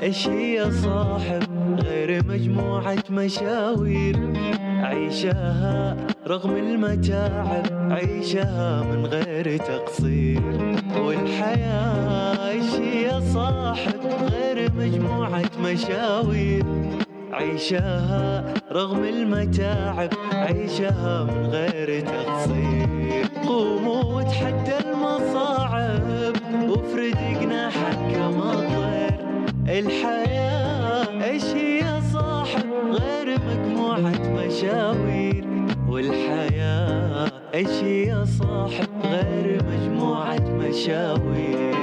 ايش هي صاحب غير مجموعة مشاوير عيشها رغم المتاعب، عيشها من غير تقصير. والحياة ايش هي صاحب غير مجموعة مشاوير عيشها رغم المتاعب، عيشها من غير تقصير. قوموا وتحدى المصاعب وافرد جناحك كما الطير. الحياة ايش هي صاحب غير مجموعة مشاوير، والحياة ايش هي صاحب غير مجموعة مشاوير.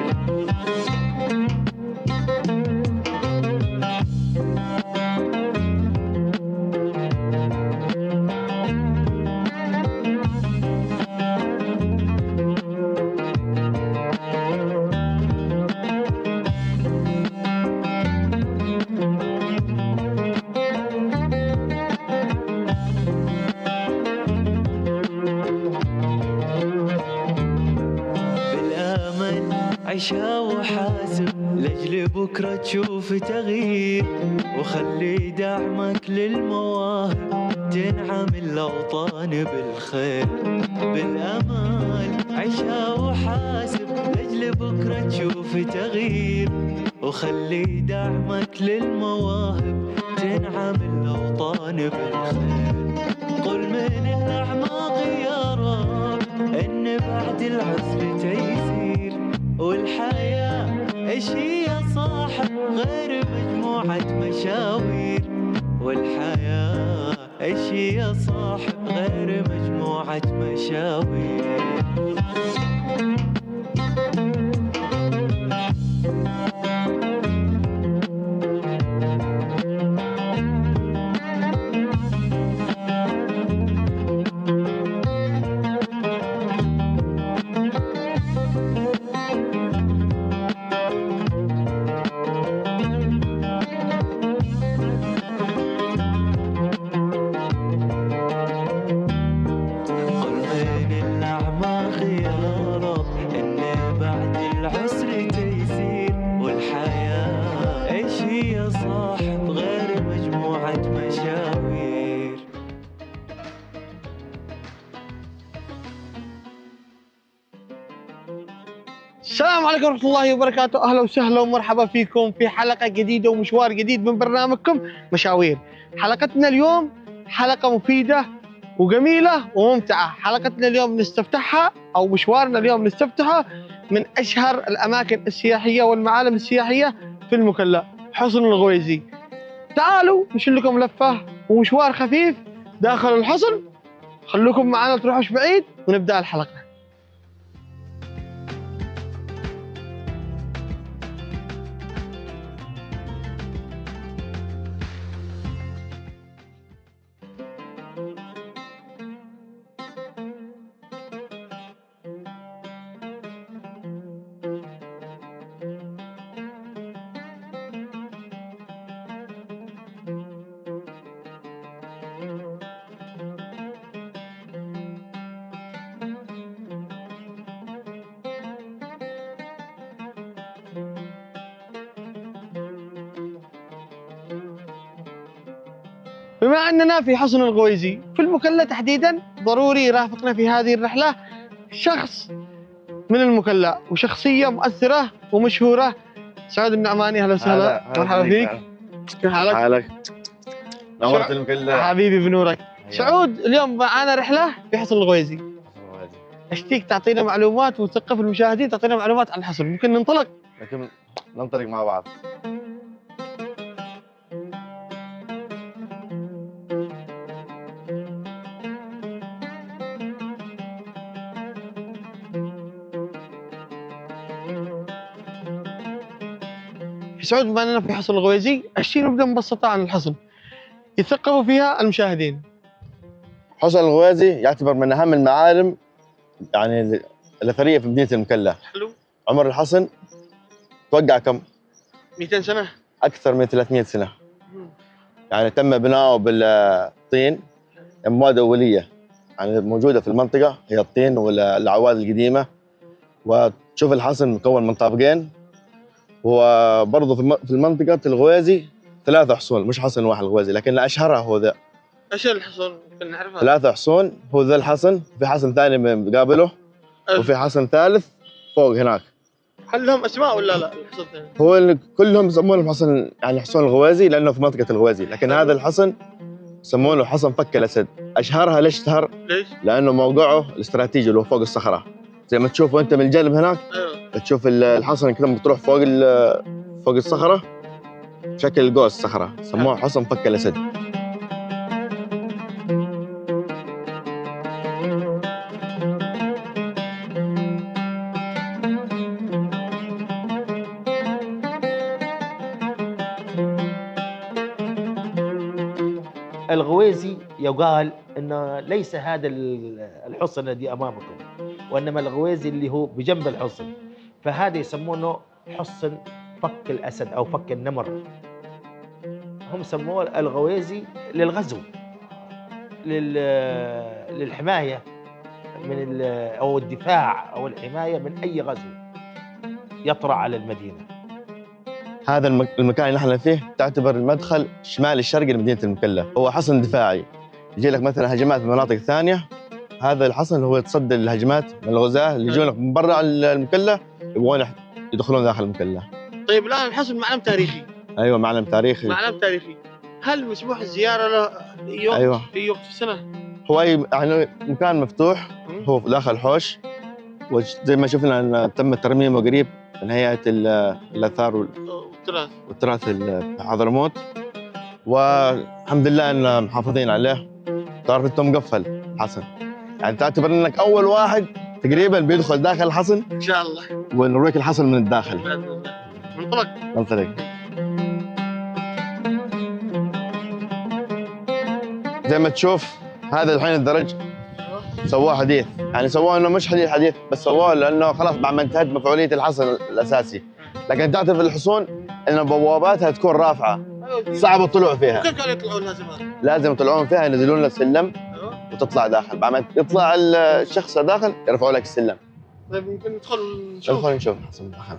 عيشها وحاسب لاجل بكرة تشوف تغيير، وخلي دعمك للمواهب تنعم الأوطان بالخير. بالأمل عيشها وحاسب لاجل بكرة تشوف تغيير، وخلي دعمك للمواهب تنعم الأوطان بالخير. قل من الأعماق يا رب إن بعد العسر تيسير. والحياة ايش هي صاحب غير مجموعة مشاوير، والحياة ايش هي صاحب غير مجموعة مشاوير. السلام عليكم ورحمة الله وبركاته، أهلا وسهلا ومرحبا فيكم في حلقة جديدة ومشوار جديد من برنامجكم مشاوير. حلقتنا اليوم حلقة مفيدة وجميلة وممتعة. حلقتنا اليوم نستفتحها أو مشوارنا اليوم نستفتحه من أشهر الأماكن السياحية والمعالم السياحية في المكلا، حصن الغويزي. تعالوا نشيل لكم لفة ومشوار خفيف داخل الحصن. خلوكم معنا تروحوش بعيد ونبدأ الحلقة. بما أننا في حصن الغويزي في المكلا تحديدا، ضروري يرافقنا في هذه الرحلة شخص من المكلا وشخصية مؤثرة ومشهورة. سعود النعماني، أهلا وسهلا، مرحبا فيك. كيف حالك؟ حالك؟ نورت المكلا حبيبي بنورك. سعود، اليوم معنا رحلة في حصن الغويزي. اشتيك تعطينا معلومات وتثقف المشاهدين، تعطينا معلومات عن الحصن. ممكن ننطلق؟ ممكن ننطلق مع بعض. سعود، بما اننا في حصن الغويزي، اشتي نبدا مبسطة عن الحصن يثقفوا فيها المشاهدين. حصن الغويزي يعتبر من اهم المعالم يعني الاثريه في مدينه المكلا. حلو. عمر الحصن توقع كم؟ 200 سنة؟ اكثر من 300 سنه. يعني تم بناؤه بالطين، مواد اوليه يعني موجوده في المنطقه هي الطين والعواد القديمه. وتشوف الحصن مكون من طابقين، وبرضه في المنطقة الغويزي 3 حصون، مش حصن واحد الغويزي، لكن اشهرها هو ذا. ايش الحصون ممكن نعرفها؟ 3 حصون، هو ذا الحصن، في حصن ثاني مقابله، وفي حصن ثالث فوق هناك. هل لهم اسماء ولا لا الحصون الثاني؟ هو كلهم يسمونه حصن، يعني حصون الغويزي لانه في منطقة الغويزي، لكن هذا الحصن يسمونه حصن فك الاسد. اشهرها ليش اشتهر؟ ليش؟ لانه موقعه الاستراتيجي اللي هو فوق الصخرة، زي ما تشوف وانت من الجانب هناك. ايوه تشوف الحصن كذا بتروح فوق الصخرة شكل قوس صخرة، سموه حصن فك الاسد. الغويزي يقال انه ليس هذا الحصن الذي امامكم، وانما الغويزي اللي هو بجنب الحصن، فهذا يسمونه حصن فك الاسد او فك النمر. هم سموه الغويزي للغزو، للحمايه من او الدفاع او الحمايه من اي غزو يطرأ على المدينه. هذا المكان اللي نحن فيه تعتبر المدخل الشمالي الشرقي لمدينة المكلا، هو حصن دفاعي. يجي لك مثلا هجمات من مناطق ثانية، هذا الحصن هو يتصدى للهجمات من الغزاة اللي يجون من برا المكلا يبغون يدخلون داخل المكلا. طيب الان الحصن معلم تاريخي. ايوه معلم تاريخي. معلم تاريخي، هل مسموح الزياره له يوم أيوة. في وقت السنه؟ هو اي يعني مكان مفتوح، هو داخل حوش، وزي ما شفنا ان تم ترميمه قريب من هيئة الاثار والتراث في حضرموت، والحمد لله ان محافظين عليه. تعرف انت مقفل الحصن، يعني تعتبر انك اول واحد تقريبا بيدخل داخل الحصن ان شاء الله، ونوريك الحصن من الداخل. باذن الله. ننطلق. زي ما تشوف هذا الحين الدرج سووه حديث، يعني سووه انه مش حديث بس سووه لانه خلاص بعد ما انتهت مفعوليه الحصن الاساسي. لكن تعرف الحصون ان بواباتها تكون رافعه صعب الطلوع فيها. وكيف كانوا يطلعون لها زمان؟ لازم يطلعون فيها، ينزلون لها السلم وتطلع داخل، بعد ما يطلع الشخص داخل يرفعوا لك السلم. طيب ممكن ندخل نشوف؟ ندخل نشوف الحصن داخل.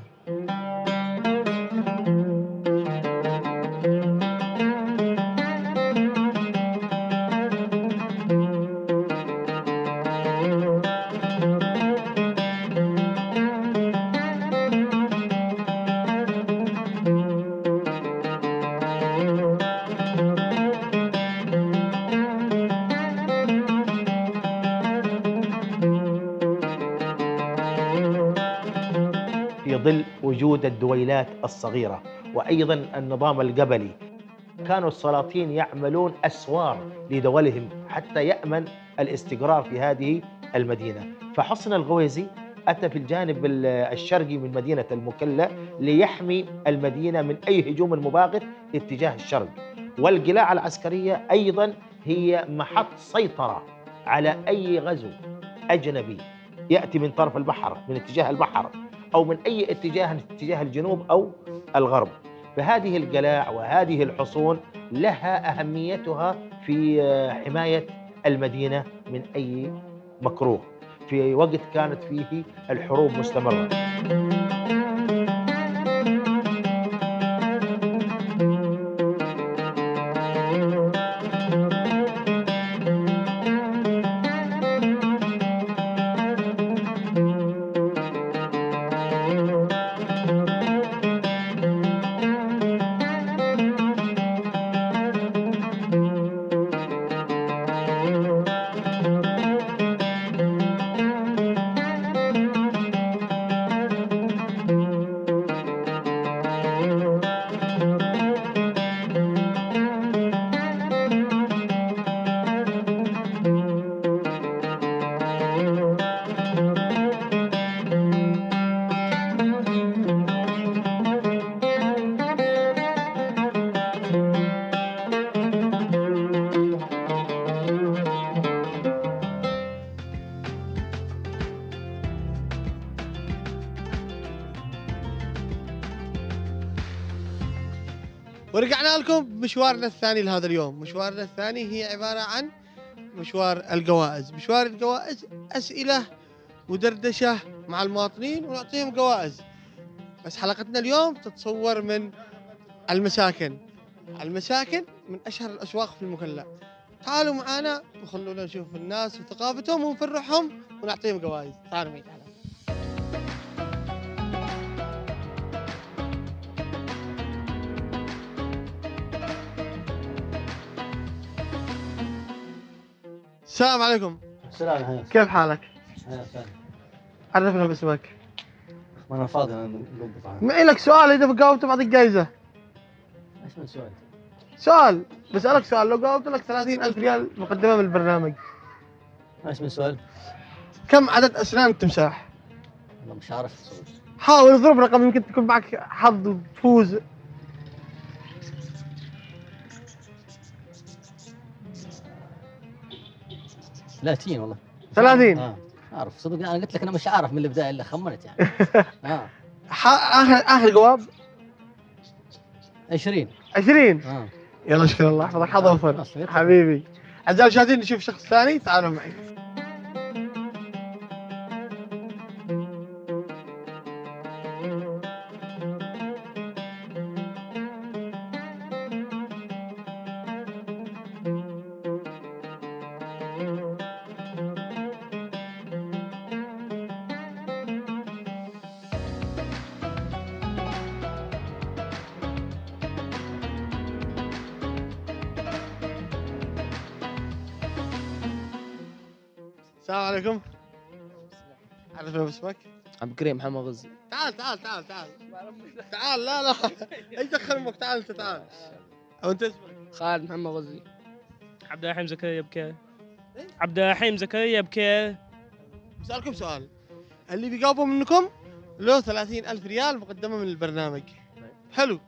في ظل وجود الدويلات الصغيرة وأيضا النظام القبلي، كانوا السلاطين يعملون أسوار لدولهم حتى يأمن الاستقرار في هذه المدينة. فحصن الغويزي أتى في الجانب الشرقي من مدينة المكلا ليحمي المدينة من أي هجوم مباغت اتجاه الشرق، والقلاع العسكرية أيضا هي محط سيطرة على أي غزو أجنبي يأتي من طرف البحر، من اتجاه البحر أو من أي اتجاه الجنوب أو الغرب. فهذه القلاع وهذه الحصون لها أهميتها في حماية المدينة من أي مكروه في وقت كانت فيه الحروب مستمرة. ورجعنا لكم بمشوارنا الثاني لهذا اليوم. مشوارنا الثاني هي عبارة عن مشوار الجوائز. مشوار الجوائز أسئلة ودردشة مع المواطنين ونعطيهم جوائز. بس حلقتنا اليوم تتصور من المساكن. المساكن من أشهر الأسواق في المكلا. تعالوا معنا وخلونا نشوف الناس وثقافتهم ونفرحهم ونعطيهم جوائز. تعالوا معي تعالوا. السلام عليكم. السلام عليكم. كيف حالك؟ اهلا وسهلا. عرفنا باسمك. ما انا فاضي انا نقوم بطعام. معي لك سؤال، إذا جاوبت بعطيك جايزة. ايش من سؤال؟ سؤال بسألك سؤال، لو جاوبت لك 30,000 ريال مقدمة من البرنامج. ايش من سؤال؟ كم عدد أسنان التمساح؟ والله مش عارف السؤال. حاول اضرب رقم يمكن تكون معك حظ وتفوز. 30 والله. 30. اعرف صدق، انا قلت لك انا مش عارف من البدايه الا خمنت يعني. آخر جواب 20. 20. يلا شكرا الله يحفظك، حظ اوفر حبيبي. أعزائي المشاهدين نشوف شخص ثاني، تعالوا معي. السلام عليكم. عرفنا باسمك؟ عبد الكريم محمد غزي. تعال تعال تعال تعال تعال. لا لا ايش دخل امك؟ تعال انت تعال. او انت اسمك؟ خالد محمد غزي. عبد الرحيم زكريا بكير. عبد الرحيم زكريا بكير. بسألكم سؤال، اللي بيجاوبوا منكم له 30,000 ريال مقدمة من البرنامج. حلو.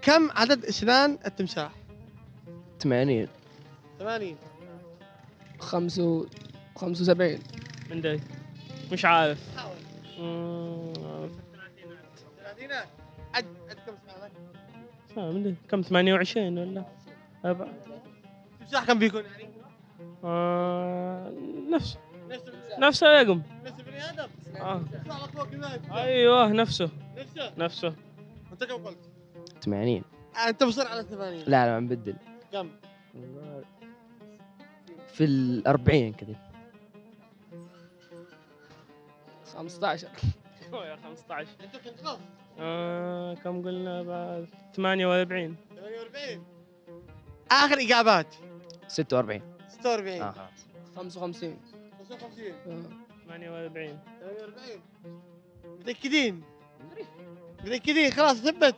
كم عدد أسنان التمساح؟ 80. 80. 75. من داي مش عارف. حاول. 30. عد كم أسنانك؟ من داي كم 28 ولا 4. التمساح كم بيكون يعني؟ نفسه نفس نفسه رقم. نفس البني آدم؟ يطلع لك فوق كذا. ايوه نفسه نفسه. أنت كم قلت؟ 80. أنت مصر على 80. لا لا مبدل. كم؟ في 40 كذا. 15. يا 15. أنت كنت خلاص. كم قلنا بعد 48. 48. آخر إجابات. 46. 46. خلاص. 55. 55. 48. 48. متأكدين؟ متأكدين خلاص ثبت.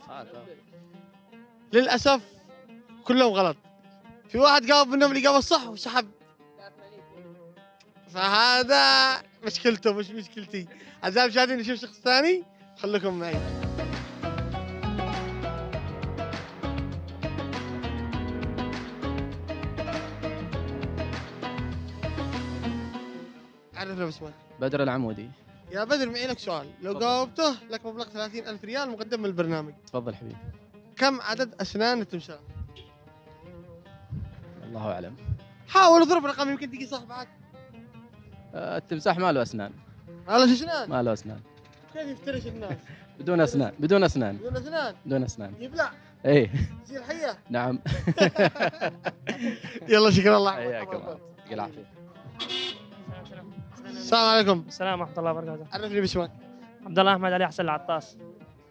للأسف كلهم غلط. في واحد جاوب منهم الإجابة الصح وسحب. فهذا مشكلته مش مشكلتي. أعزائي المشاهدين نشوف شخص ثاني، خليكم معي. عرفنا باسمك. بدر العمودي. يا بدر معي لك سؤال، لو جاوبته لك مبلغ 30,000 ريال مقدم من البرنامج. تفضل حبيبي. كم عدد أسنان التمساح؟ الله اعلم. حاول اضرب رقم يمكن تجي صح بعد. التمساح ما له اسنان. والله شو اسنان؟ ما له اسنان. كيف يفترش الناس؟ بدون اسنان. بدون اسنان. بدون اسنان؟ بدون اسنان. يبلع؟ ايه. يصير حية؟ نعم. يلا شكرا الله حياك الله. يعطيك العافيه. السلام عليكم. السلام ورحمة الله وبركاته. عرفني باسمك. عبد الله احمد علي حسن العطاس.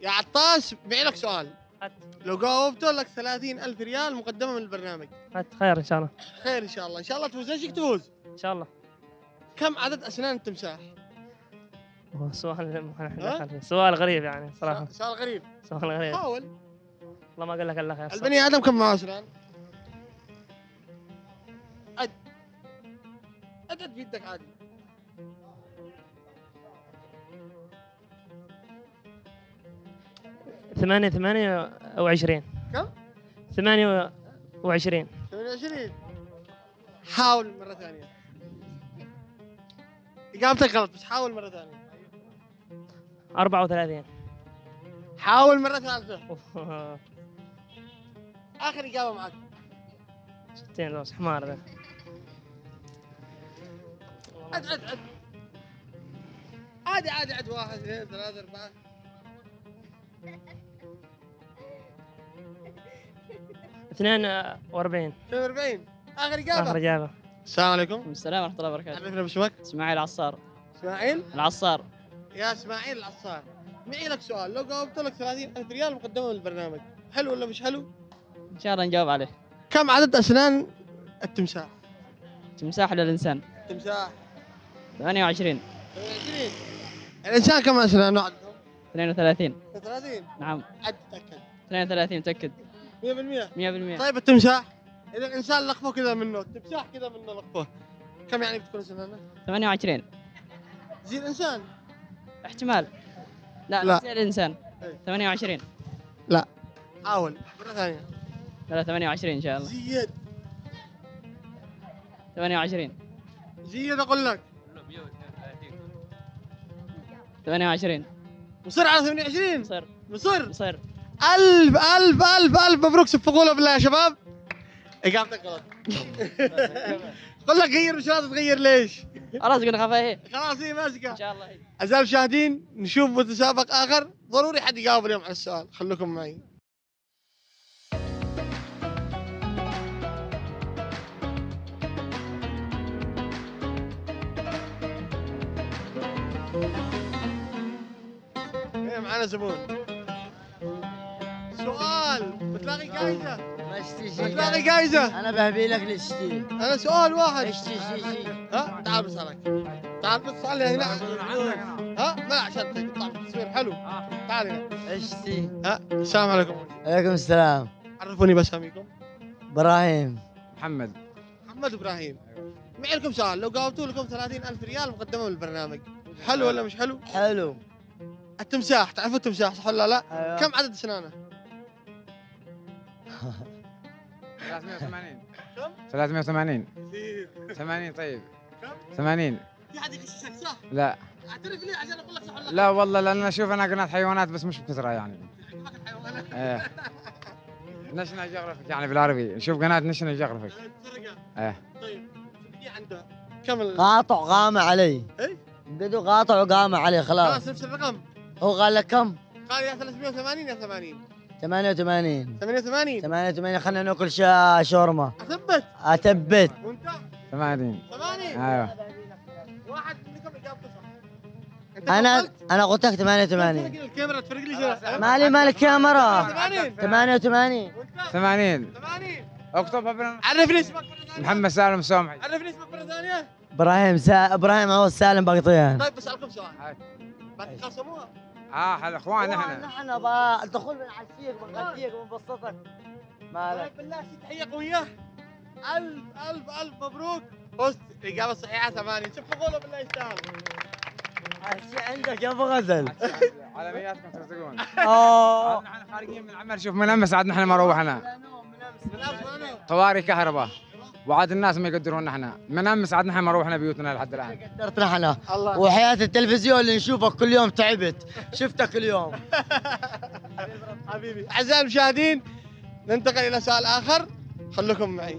يا عطاس معي لك سؤال، هات لو جاوبته لك 30,000 ريال مقدمة من البرنامج. هات خير ان شاء الله. خير ان شاء الله، ان شاء الله تفوز. ايش تفوز؟ ان شاء الله. كم عدد اسنان التمساح؟ سؤال غريب يعني صراحة. سؤال غريب. سؤال غريب. حاول. والله ما اقول لك الا خير. البني ادم كم معه اسنان؟ عد بيدك عادي. ثمانية وعشرين. كم؟ 28. 28. حاول مرة ثانية. إجابتك غلط بس حاول مرة ثانية. 34. حاول مرة ثالثة. آخر إجابة معك. 60 لوس حمار ذا. عد عادي عد 1 2 3 4. 42. 42. اخر آخر اجابه. إجابة. السلام عليكم. السلام ورحمة الله وبركاته. عرفنا باسمك. اسماعيل عصار. اسماعيل العصار. يا اسماعيل العصار، معي لك سؤال، لو جاوبت لك 30,000 ريال مقدمه للبرنامج، حلو ولا مش حلو؟ إن شاء الله نجاوب عليه. كم عدد اسنان التمساح؟ تمساح للإنسان التمساح 28. 28. الانسان كم اسنان عددهم؟ 32. 30. نعم عد تاكد. 32 متأكد 100%. 100%. طيب التمساح اذا الانسان لقفه كذا منه، التمساح كذا منه لقفه، كم يعني بتكون اسنانه؟ 28. زي الانسان. احتمال. لا لا. زي الإنسان. إيه. 28. حاول مره ثانيه. لا 28 إن شاء الله. زيد 28. زيد اقول لك. 28. مصر على 28. مصر. مصر. مصر. ألف ألف ألف ألف مبروك، صفقوا له بالله يا شباب. إجابتك غلط. قل لك غير، مش راضي تغير ليش؟ خلاص قلنا خفاهي. خلاص هي إن ماسكة. شاء الله. أعزائي المشاهدين، نشوف متسابق آخر، ضروري حد يجاوب اليوم على السؤال، خليكم معي. إيه معنا زبون. سؤال بتلاقي جائزة. بتلاقي جائزة. انا بهبي لك لشتي. أنا سؤال واحد. اشتي شي. ها تعال بسألك. تعال بص علي هنا. ها لا عشان تطلع التصوير حلو. تعال هنا. اشتي. ها السلام عليكم. عليكم السلام. عرفوني باساميكم. ابراهيم. محمد. محمد ابراهيم. معي لكم سؤال، لو جاوبتوا لكم 30,000 ريال مقدمه بالبرنامج، حلو ولا مش حلو؟ حلو. التمساح، تعرفوا التمساح صح ولا لا؟ أيوة. كم عدد اسنانه؟ 380. كم؟ 380. كثير. 80 طيب. كم؟ 80. في حد يغششك صح؟ لا اعترف لي عشان اقول لك صح ولا لا والله، لان اشوف انا قناة حيوانات بس مش بكثرة يعني. يعجبك الحيوانات؟ ايه. ناشونال جيوغرافيك يعني بالعربي، نشوف قناة ناشونال جيوغرافيك. سرقة. ايه. طيب في عنده كم قاطع قامة علي. ايه؟ بدو قاطع وقامة علي خلاص. خلاص نفس الرقم. هو قال لك كم؟ قال يا 380 يا 80. 88. 88. 88. خلينا ناكل شاورما. اثبت. اثبت. وانت 80. 80. ايوه. واحد منكم اجابته صح. انت انا قلت لك 88. الكاميرا تفرق لي شوي. مالي مال الكاميرا. 80. 88. 80. 80. اكتبها بنا. عرفني اسمك مرة ثانية. محمد سالم سومحي. عرفني اسمك مرة ثانية. ابراهيم هو السالم بقطيان. طيب بسألكم سؤال. بتخاصموها؟ هذا اخوان احنا. نحن بقى الدخول بنعشيك بنغديك بنبسطك. مالك؟ طيب بالله شي تحية قوية. ألف ألف ألف مبروك. فزت الإجابة الصحيحة 8. شوفوا قولوا بالله يستاهل. الشيء عندك يا ابو غزل. علامياتكم ترزقون. اوه. نحن خارجين من العمل، شوف من امس عاد نحن ما روحنا. من أمس وأنا. طوارئ كهرباء. وعاد الناس ما يقدرون احنا من امس عاد نحن ما روحنا بيوتنا لحد الان. قدرت نحن. الله. وحياة التلفزيون اللي نشوفك كل يوم تعبت. شفتك اليوم. حبيبي. أعزائي المشاهدين، ننتقل إلى سؤال آخر، خليكم معي.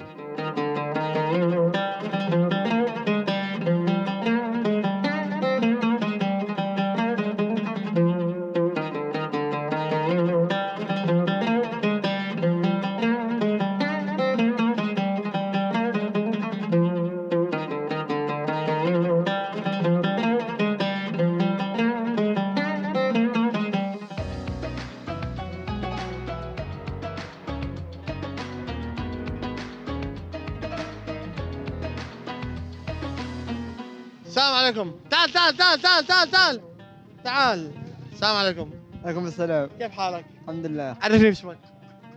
السلام عليكم. تعال تعال تعال تعال تعال تعال تعال. السلام عليكم. عليكم السلام. كيف حالك؟ الحمد لله. عرفني باسمك.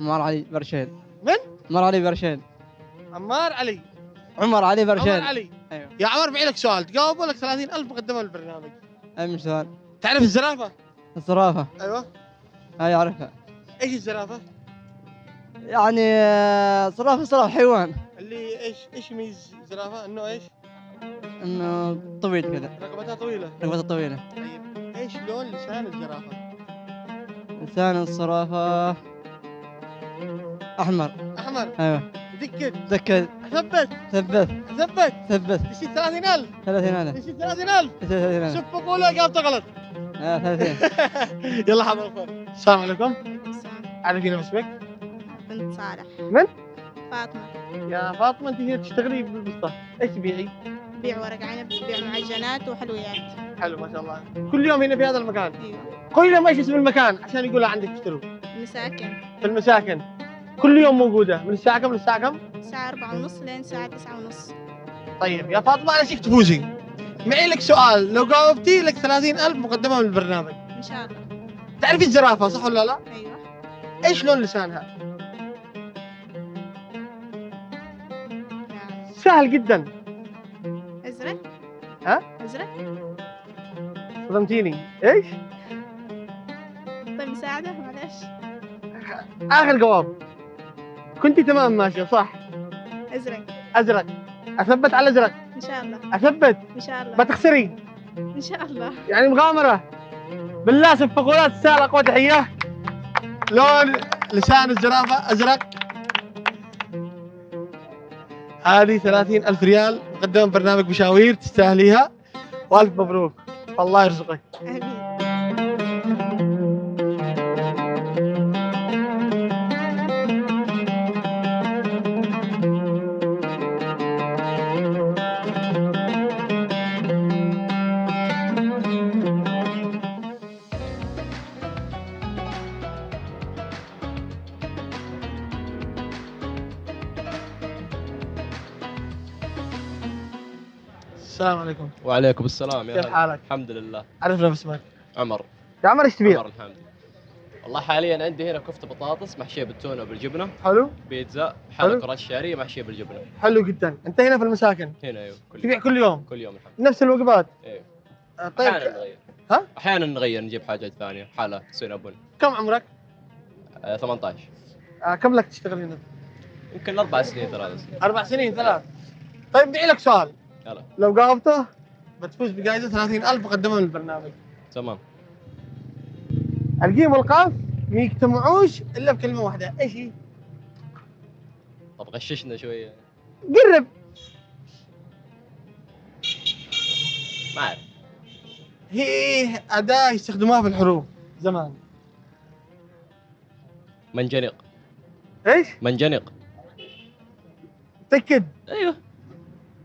عمار علي برشين. من؟ عمار علي برشين. عمار علي. عمر علي برشين. عمر علي. ايوه. يا عمر معي لك سؤال، تجاوب لك 30,000 مقدمة للبرنامج. اي سؤال. تعرف الزرافة؟ الزرافة. ايوه. هاي اعرفها. ايش الزرافة؟ يعني زرافة حيوان. اللي ايش يميز الزرافة؟ انه ايش؟ انه طويل كذا. رقبتها طويلة. رقبته طويلة. طيب ايش لون لسان الزرافة؟ لسان الزرافة احمر. احمر. ايوه. دكت. دكت. ثبت. ثبت. ثبت. ثبت. نسيت 30,000. 30,000. نسيت 30,000. 30,000. شوف قولوا اجابته غلط. 30. يلا حضر. السلام عليكم. عرفينا اسمك؟ بنت صالح. من؟ فاطمة. يا فاطمة أنت هنا تشتغلي بالبسطة، إيش تبيعي؟ بيع ورق عنب، بيع معجنات وحلويات. حلو ما شاء الله. كل يوم هنا في هذا المكان؟ ايوه. قولي لهم ايش اسم المكان عشان يقولوا عندك تشتروا. مساكن. في المساكن. كل يوم موجودة، من الساعة كم للساعة كم؟ الساعة 4:30 لين الساعة 9:30. طيب يا فاطمة أنا شفت تفوزي. معي لك سؤال، لو جاوبتي لك 30,000 مقدمة من البرنامج. إن شاء الله. تعرفي الزرافة صح ولا لا؟ أيوه. ايش لون لسانها؟ سهل جدا. أزرق. ها؟ أزرق. صدمتيني، ايش؟ طيب مساعدة معلش. آخر جواب. كنتي تمام ماشية صح؟ أزرق. أزرق. أثبت على الأزرق. إن شاء الله. أثبت. إن شاء الله. بتخسري. إن شاء الله. يعني مغامرة. بالله صفقولات تستاهل أقوى تحية. لون لسان الزرافة أزرق. هذه 30,000 ريال مقدمة من برنامج مشاوير تستاهليها، وألف مبروك الله يرزقك. آمين. السلام عليكم. وعليكم السلام. كيف حالك؟ الحمد لله. عرفنا باسمك. عمر. يا عمر ايش تبيع؟ عمر الحمد. والله حاليا عندي هنا كفتة بطاطس محشية بالتونة وبالجبنة. حلو. بيتزا حلقة كرات شعرية محشية بالجبنة. حلو جدا. انت هنا في المساكن؟ هنا ايوه. تبيع كل يوم؟ كل يوم الحمد. نفس الوجبات؟ ايوه. طيب احيانا نغير. ها؟ احيانا نغير نجيب حاجات ثانية حالة سينابون. كم عمرك؟ 18. كم لك تشتغل هنا؟ يمكن 4 سنين 3 سنين. 4 سنين 3. طيب معي لك سؤال. يلا. لو جاوبته بتفوز بجائزة 30,000 مقدمة من البرنامج. تمام. الجيم والقاف ما يجتمعوش الا بكلمة واحدة، ايش هي؟ طب غششنا شوية. قرب. ما أعرف. هي أداة يستخدموها في الحروب زمان. منجنيق. ايش؟ منجنيق. متأكد؟ ايوه.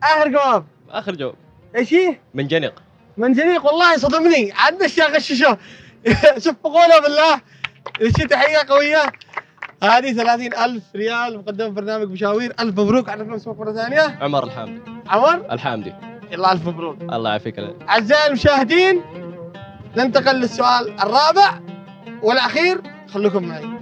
آخر جواب. آخر جواب. ايش هي؟ منجنيق. منجنيق. والله صدمني، عاد اشياء غششه. صفقونا بالله. شي تحية قوية. هذه 30,000 ريال مقدمة برنامج مشاوير، ألف مبروك. عرفنا اسمك مرة ثانية؟ عمر الحامدي. عمر؟ الحامدي. يلا ألف مبروك. الله يعافيك. أعزائي المشاهدين ننتقل للسؤال الرابع والأخير، خلوكم معي.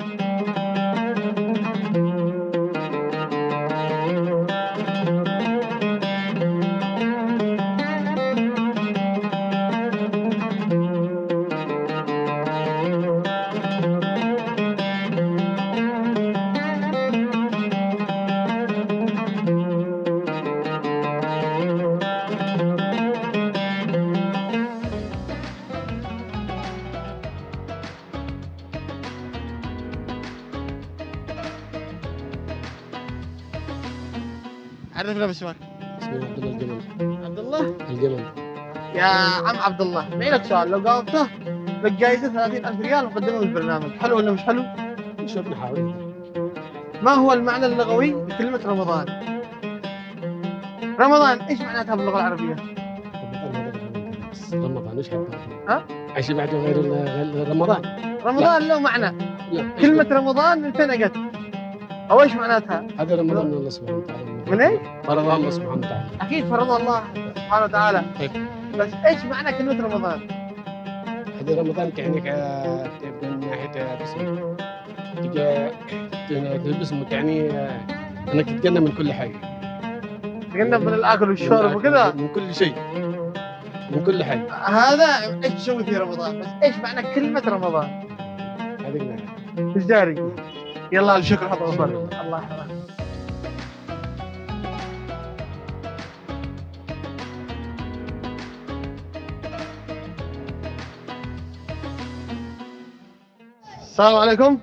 عرفنا باسمك. اسمي عبد الله الجمل. عبد الله الجمل. يا عم عبد الله، معي لك سؤال، لو جاوبته لك جائزة 30,000 ريال مقدمة من البرنامج، حلو ولا مش حلو؟ نشوف نحاول. ما هو المعنى اللغوي لكلمة رمضان؟ رمضان ايش معناتها باللغة العربية؟ رمضان ايش حتى؟ ها؟ ايش بعد غير رمضان؟ رمضان له معنى. لا. كلمة رمضان انتنقت. او ايش معناتها؟ هذا رمضان من الله سبحانه وتعالى. من ايش؟ فرض الله سبحانه وتعالى. اكيد فرض الله سبحانه وتعالى. طيب. بس ايش معنى كلمة رمضان؟ هذا رمضان تعنيك من ناحية باسم تجي باسمه تعني انك تتجنب من كل حاجة. تتجنب من الاكل والشرب وكذا؟ من كل شيء. من كل حاجة. هذا ايش تسوي في رمضان؟ بس ايش معنى كلمة رمضان؟ هذه الناحية. مش داري. يلا الشكر حط عمر. الله يحفظك. السلام عليكم.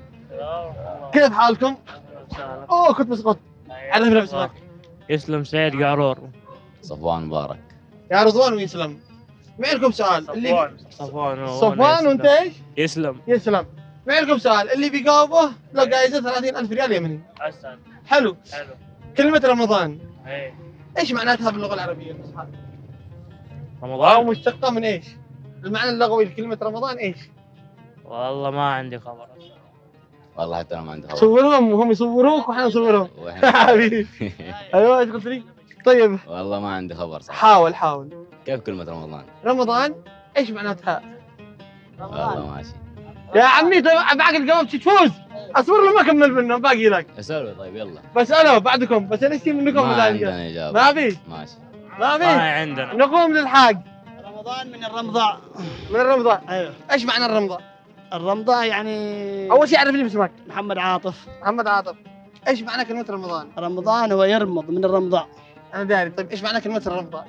كيف حالكم؟ اوه كنت مسقط. عرفنا باسمك. يسلم سعيد قعرور. صفوان مبارك. يا رضوان ويسلم. معي لكم سؤال اللي صفوان وانت ايش؟ يسلم. يسلم. معي لكم سؤال اللي بيجاوبه له جائزة 30,000 ريال يمني. حلو. كلمة رمضان ايش معناتها باللغة العربية الفصحى؟ رمضان أو مشتقة من ايش؟ المعنى اللغوي لكلمة رمضان ايش؟ والله ما عندي خبر. والله حتى انا ما عندي خبر. صورهم وهم يصوروك واحنا نصورهم. حبيبي. ايوه ايش قلت لي؟ طيب والله ما عندي خبر صح. حاول. كيف كلمة رمضان؟ رمضان ايش معناتها؟ والله ماشي. يا عمي طيب باقي الجواب تفوز. اصبر له ما كمل منهم باقي لك. اسأله طيب يلا. بسأله بعدكم بس انا اشتي منكم ما عندنا إجابة. ما في. ماشي. ما في. ما عندنا. نقوم للحاج. رمضان من الرمضاء. من الرمضاء. ايوه. ايش معنى الرمضاء؟ الرمضاء يعني اول شيء عرف لي اسمك. محمد عاطف. محمد عاطف. ايش معنى كلمة رمضان؟ رمضان هو يرمض من الرمضاء. انا داري. طيب ايش معنى كلمة الرمضاء؟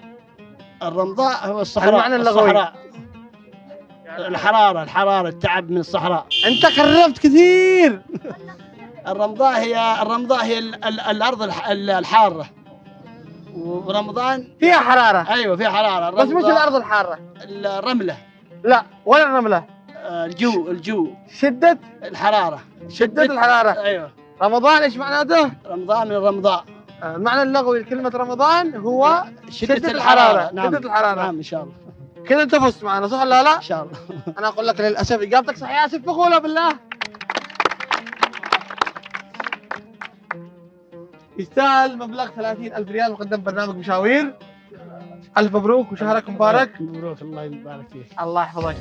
الرمضاء هو الصحراء. المعنى اللغوي. الصحراء. الحرارة التعب من الصحراء. انت قربت كثير. الرمضاء هي الارض الحارة. ورمضان فيها حرارة. ايوه فيها حرارة. بس مش الارض الحارة. الرملة. لا ولا الرملة. الجو. شدة الحرارة. شدة الحرارة. ايوه. رمضان ايش معناته؟ رمضان من الرمضاء. المعنى اللغوي لكلمة رمضان هو شدة الحرارة. نعم. شدة الحرارة. نعم ان شاء الله. كذا انت فزت معنا صح ولا لا؟ ان شاء الله. انا اقول لك للاسف اجابتك صحيحه. اسف فخوله بالله. يستاهل مبلغ 30,000 ريال مقدم برنامج مشاوير. الف مبروك وشهرك مبارك. مبروك الله يبارك فيك. الله يحفظك.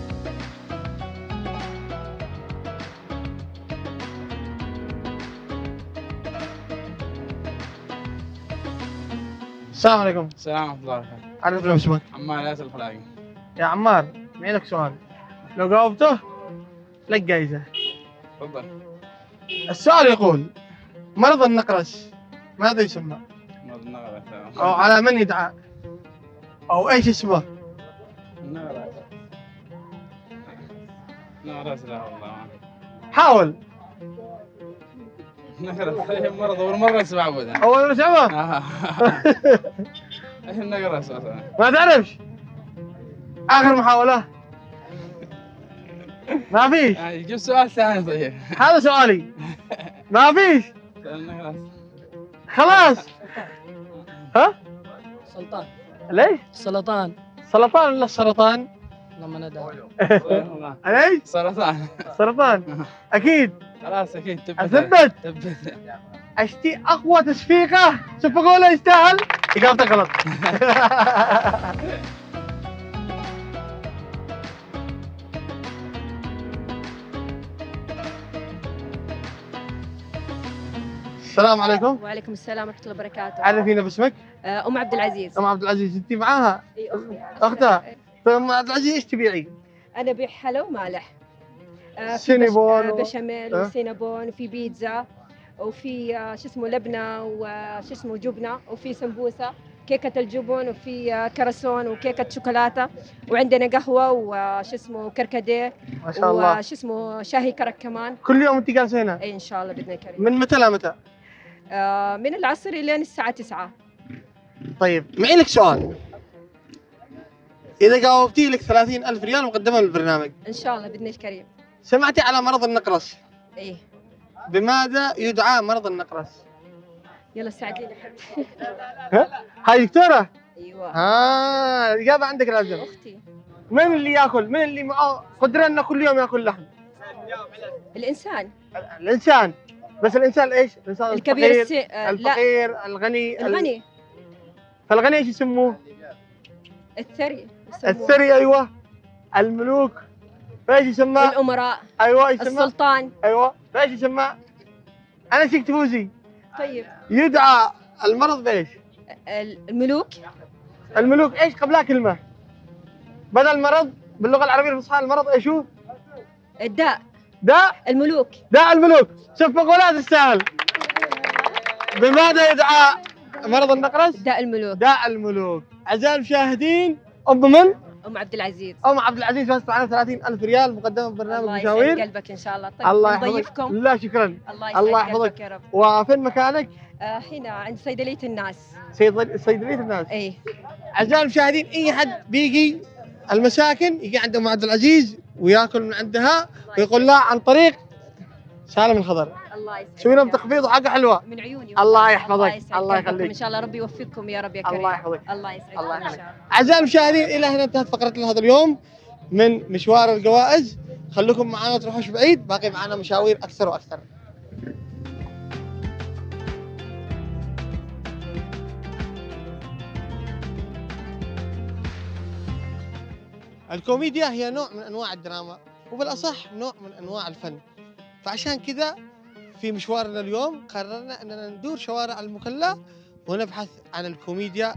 السلام عليكم. السلام ورحمة الله وبركاته. عرفنا اسمك. عمار ياسر الخلاقي. يا عمار معي لك سؤال لو جاوبته لك جايزة. تفضل. السؤال يقول مرض النقرس ماذا يسمى؟ مرض النقرس أو على من يدعى؟ أو إيش اسمه؟ النقرس. نقرس لا والله. حاول. نقرس مرض أول مرة أسمع أبدا. أول مرة تسمعه؟ إيش النقرس مثلا؟ ما تعرفش؟ آخر محاولة. ما فيش. يعني جيب سؤال ثاني طيب. هذا سؤالي. ما فيش. النقرس. خلاص. ها؟ سلطان. ليش؟ سلطان. سرطان ولا السرطان؟ لما ندعو. ليش؟ سرطان. سرطان. أكيد. خلاص أكيد تبت. أثبت. أشتي أقوى تصفيقة. شوف أقوله يستاهل. إجابتك غلط. السلام عليكم. وعليكم السلام ورحمة الله وبركاته. عرفينا باسمك. أم عبد العزيز. أم عبد العزيز أنت معاها؟ اي أختي. أختها. طيب أم عبد العزيز إيش تبيعي؟ أنا أبيع حلا ومالح. في سينابون بشاميل وسينابون وفي بيتزا وفي شو اسمه لبنة وشو اسمه جبنة وفي سمبوسة كيكة الجبن وفي كراسون وكيكة شوكولاتة وعندنا قهوة وشو اسمه كركديه ما شاء الله وشو اسمه شاهي كرك كمان. كل يوم أنت جالسة هنا؟ إي إن شاء الله بإذن الكريم. من متى لمتى؟ من العصر لين الساعة 9. طيب معي لك سؤال. إذا جاوبتي لك 30,000 ريال مقدمة للبرنامج. إن شاء الله بإذن الكريم. سمعتي على مرض النقرس؟ إيه. بماذا يدعى مرض النقرس؟ يلا ساعديني حبيبي. ها؟ هاي دكتورة؟ ايوه. الإجابة عندك لازم. اختي. من اللي ياكل؟ من اللي معه قدرة انه كل يوم ياكل لحم؟ الإنسان. الإنسان. بس الإنسان ايش؟ الإنسان الكبير الفقير الغني. الغني. فالغني ايش يسموه؟ الثري. الثري ايوه. الملوك فايش يسمى؟ الأمراء. ايوه يسمى السلطان. ايوه فايش يسمى؟ انا فيك تفوزي. طيب. يدعى المرض بايش؟ الملوك. الملوك ايش قبلها كلمة؟ بدل المرض باللغة العربية الفصحى المرض ايش هو؟ الداء. داء الملوك. داء الملوك. شوف مقولات تستاهل. بماذا يدعى مرض النقرس؟ داء الملوك. داء الملوك. أعزائي المشاهدين أم من؟ أم عبد العزيز. أم عبد العزيز فازت معنا 30,000 ريال مقدمة برنامج مشاوير. الله يسعد قلبك إن شاء الله. طيب الله نضيفكم. لا شكرا. الله يحفظك يا رب. وفين مكانك؟ هنا عند صيدلية الناس. صيدلية الناس. ايه. أعزائي المشاهدين أي حد بيجي المساكن يجي عند ام عبد العزيز وياكل من عندها ويقول لا عن طريق سالم الخضر. الله يسعدك. سوي لهم تخفيض وحاجه حلوه من عيوني. الله يحفظك. يسعد الله قلبكم. يخليك. ان شاء الله ربي يوفقكم يا رب يا كريم. الله يحفظك. الله يسعدك. الله ان يخليك. شاء الله. اعزائي المشاهدين الى هنا انتهت فقرتنا هذا اليوم من مشوار الجوائز. خليكم معنا ما تروحوش بعيد، باقي معنا مشاوير اكثر واكثر. الكوميديا هي نوع من انواع الدراما وبالاصح نوع من انواع الفن، فعشان كذا في مشوارنا اليوم قررنا اننا ندور شوارع المكلا ونبحث عن الكوميديا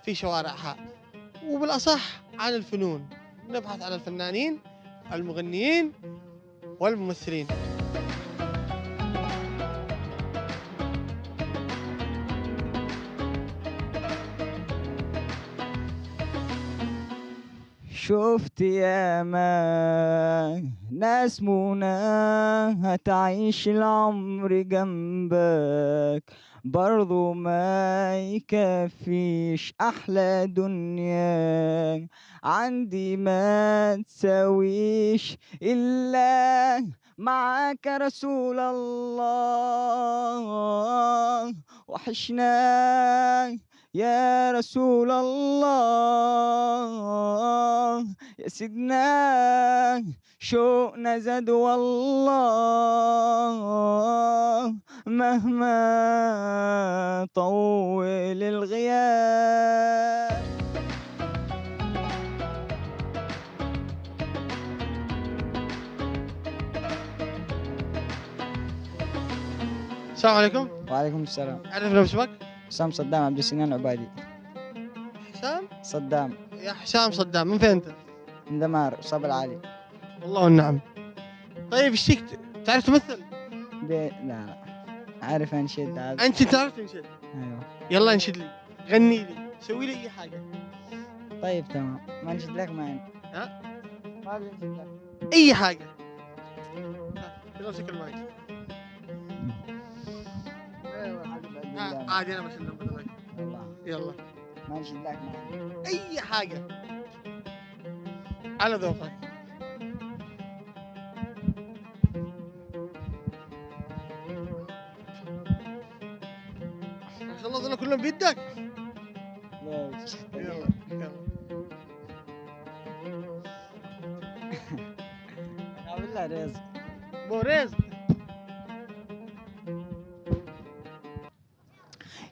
في شوارعها، وبالاصح عن الفنون، نبحث عن الفنانين المغنيين والممثلين. شفت ياما ناس منى هتعيش العمر جنبك، برضو ما يكفيش أحلى دنيا عندي ما تساويش إلا معاك رسول الله، وحشنا يا رسول الله، يا سيدنا شوقنا زاد والله، مهما طول الغياب. السلام عليكم. وعليكم السلام. عرفنا اسمك؟ حسام صدام عبد السنان عبادي. حسام صدام. يا حسام صدام، من فين انت؟ من دمار صاب العالي. والله والنعم. طيب ايش فيك؟ تعرف تمثل؟ لا لا، عارف انشد عاد. انت تعرف تنشد؟ ايوه. يلا انشد لي، غني لي، سوي لي اي حاجه. طيب تمام، ما انشد لك معي. ها؟ ما انشد لك اي حاجه. يلا امسك المايك. عادي انا بسلم بدلك. يلا. ما انشد لك معي. اي حاجه على ذوقك. ما شاء الله ذول كلهم بيدك. لا يلا يلا. اعمل لها رزق. مو رزق.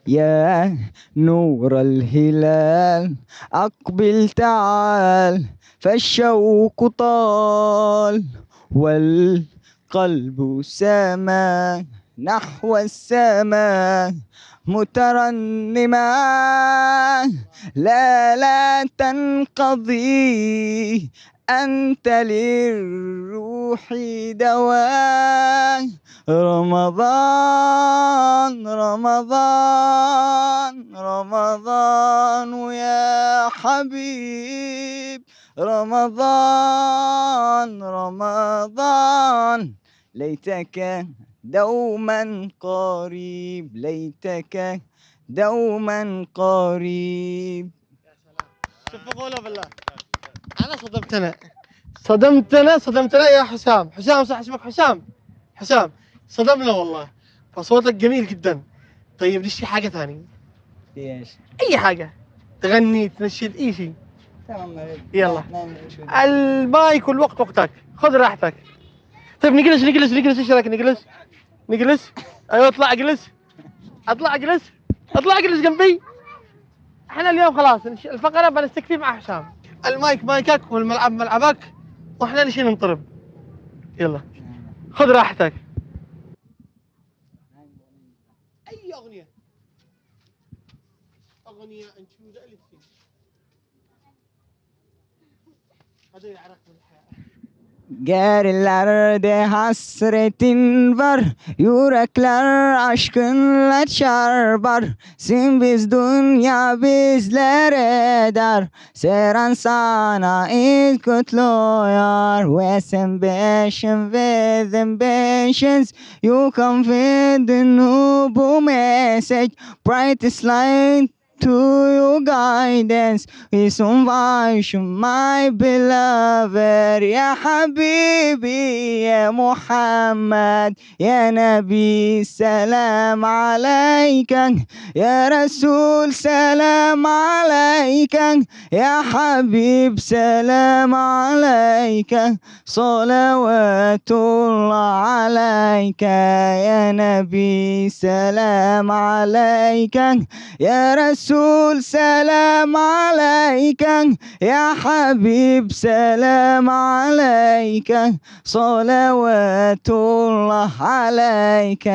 يا نور الهلال أقبل تعال، فالشوق طال والقلب سما نحو السماء مترنما، لا تنقضي أنت للروح دواء، رمضان رمضان رمضان يا حبيب، رمضان رمضان ليتك دوما قريب، ليتك دوما قريب. شوف قوله بالله. انا صدمتنا يا حسام. حسام صح اسمك حسام؟ حسام صدمنا والله، فصوتك جميل جدا. طيب ليش في حاجه ثانيه؟ ايش؟ اي حاجه تغني تنشد اي شيء. تمام يلا المايك والوقت وقتك، خذ راحتك. طيب نجلس ايش رايك نجلس؟ ايوه اطلع اجلس جنبي. احنا اليوم خلاص الفقره بنستكفي مع حسام. المايك مايكك والملعب ملعبك واحنا نشيل ننطرب. يلا خذ راحتك. اي اغنيه انشوده اللي تفيد. هذا يعرف من الحياه. Gel ileride hasretin var, yürekler aşkınla çarpar. Biz dünya bizlere dar, Seren sana ilk kutluyor. With ambition, with ambitions, you come with the new message. Brightest light to your guidance. We invite you, my beloved. يا حبيبي يا محمد يا نبي سلام عليك يا رسول سلام عليك يا حبيب سلام عليك صلوات الله عليك يا نبي سلام عليك يا رسول سلام عليك يا حبيب سلام عليك صلوات الله عليك.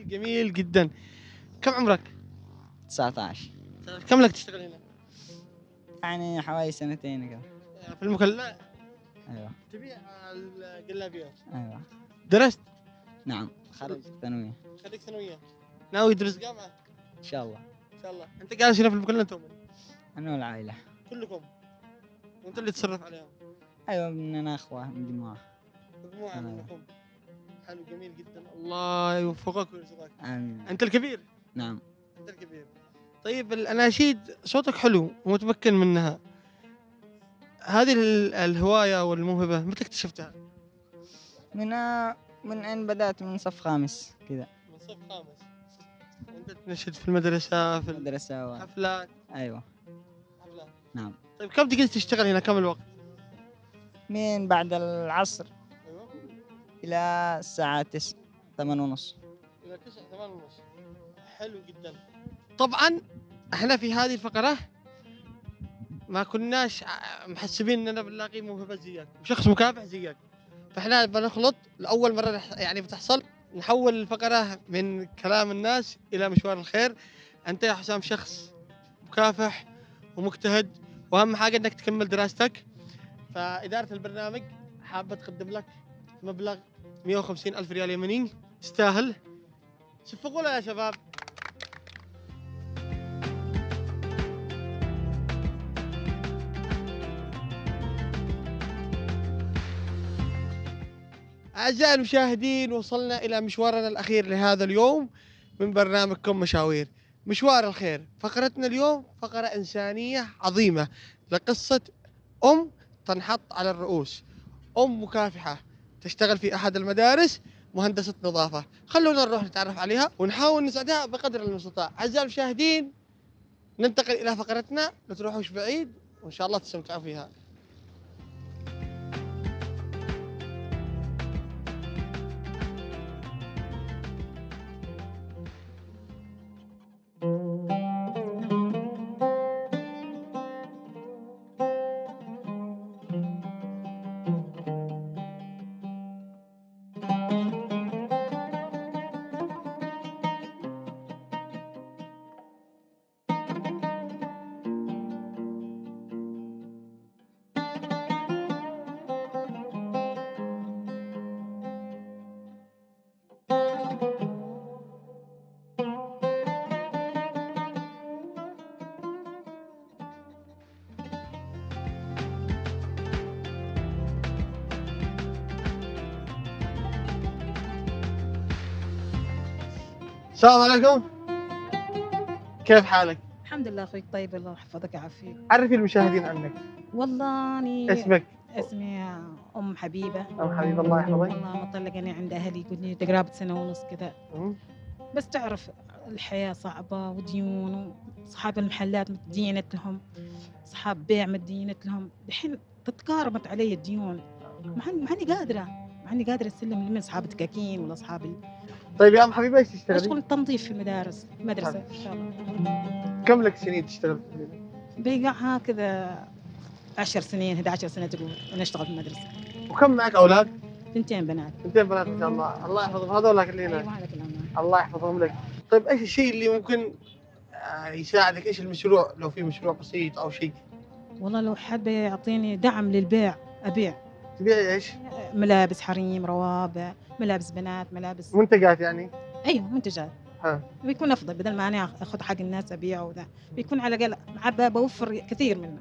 جميل جدا. كم عمرك؟ 19. كم لك تشتغل هنا؟ يعني حوالي سنتين كذا. في المكلا؟ ايوه. تبيع القلابيات؟ ايوه. درست؟ نعم خرجت ثانوية. خريج ثانوية. ناوي تدرس جامعة؟ ان شاء الله. ان شاء الله. انت جالس هنا في المكلا انتم؟ انا والعائلة. كلكم؟ وانت اللي تصرف عليهم؟ ايوه مننا اخوة مجموعة. مجموعة منكم. حلو جميل جدا. الله يوفقك ويرزقك. امين. انت الكبير؟ نعم. انت الكبير. طيب الاناشيد صوتك حلو ومتمكن منها. هذه الهواية والموهبة متى اكتشفتها؟ من ان بدأت من صف خامس كذا. من صف خامس. وانت تنشد في المدرسة في المدرسة حفلات؟ ايوه. حفلات. نعم. طيب كم تجلس تشتغل هنا كم الوقت؟ من بعد العصر. ايوه. إلى الساعة 8:30. إلى 9 8:30. حلو جدا. طبعا احنا في هذه الفقرة ما كناش محسبين اننا بنلاقي موهبة زيك وشخص مكافح زيك، فاحنا بنخلط لأول مرة يعني بتحصل نحول الفقرة من كلام الناس إلى مشوار الخير. أنت يا حسام شخص مكافح ومجتهد، وأهم حاجة أنك تكمل دراستك. فإدارة البرنامج حابة تقدم لك مبلغ 150,000 ريال يمني. تستاهل. صفقوا له يا شباب. أعزائي المشاهدين، وصلنا إلى مشوارنا الأخير لهذا اليوم من برنامجكم مشاوير مشوار الخير. فقرتنا اليوم فقرة إنسانية عظيمة لقصة أم تنحط على الرؤوس، أم مكافحة تشتغل في أحد المدارس مهندسة نظافة. خلونا نروح نتعرف عليها ونحاول نساعدها بقدر المستطاع. أعزائي المشاهدين ننتقل إلى فقرتنا، لا تروحوش بعيد وإن شاء الله تستمتعوا فيها. السلام عليكم. كيف حالك؟ الحمد لله اخوي طيب، الله يحفظك ويعافيك. عرفي المشاهدين عنك. والله اني اسمك؟ اسمي ام حبيبه. ام حبيبه الله يحفظك. والله مطلقه انا عند اهلي قلت لي قرابه سنه ونص كذا. بس تعرف الحياه صعبه وديون، واصحاب المحلات متدينت لهم، اصحاب بيع متدينت لهم، الحين تتكارمت علي الديون. ماني قادره اسلم من اصحاب الدكاكين ولا اصحاب. طيب يا ام حبيبه ايش تشتغلي؟ اشتغل تنظيف في المدارس، مدرسه ان شاء الله. كم لك سنين تشتغل في المدرسه؟ بيقعها كذا 10 سنين 11 سنه تقول انا اشتغل في المدرسه. وكم معك اولاد؟ 2 بنات. 2 بنات ما شاء الله، الله يحفظهم هذول كلنا. ايوه هذا كلام. الله يحفظهم لك. طيب ايش الشيء اللي ممكن يساعدك؟ ايش المشروع لو في مشروع بسيط او شيء؟ والله لو حد يعطيني دعم للبيع ابيع. تبيع ايش؟ ملابس حريم، روابع، ملابس بنات، ملابس منتجات يعني؟ ايوه منتجات. بيكون افضل بدل ما انا اخذ حق الناس ابيعه وذا، بيكون على الاقل بوفر كثير منه.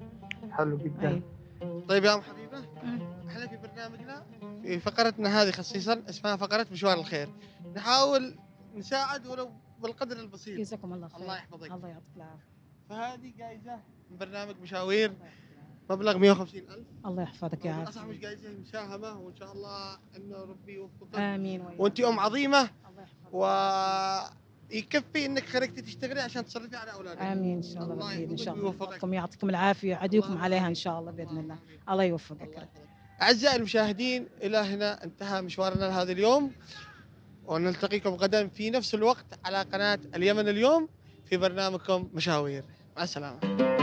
حلو جدا. طيب يا ام حبيبه، احنا في برنامجنا في فقرتنا هذه خصيصا اسمها فقره مشوار الخير، نحاول نساعد ولو بالقدر البسيط. جزاكم الله خير. الله يحفظك. الله يعطيك العافيه. فهذه جائزه من برنامج مشاوير مبلغ 150,000. الله يحفظك يا اصلا عافيه. مش جائزه مساهمه، وان شاء الله انه ربي يوفقك. امين وياك. وانت ام عظيمه ويكفي انك خرجتي تشتغلي عشان تصرفي على اولادك. امين ان شاء الله. الله بالخير ان شاء الله. يوفقك. يحفظكم يعطيكم العافيه ويعديكم عليها ان شاء الله باذن الله. الله يوفقك. اعزائي المشاهدين، الى هنا انتهى مشوارنا لهذا اليوم، ونلتقيكم غدا في نفس الوقت على قناه اليمن اليوم في برنامجكم مشاوير. مع السلامه.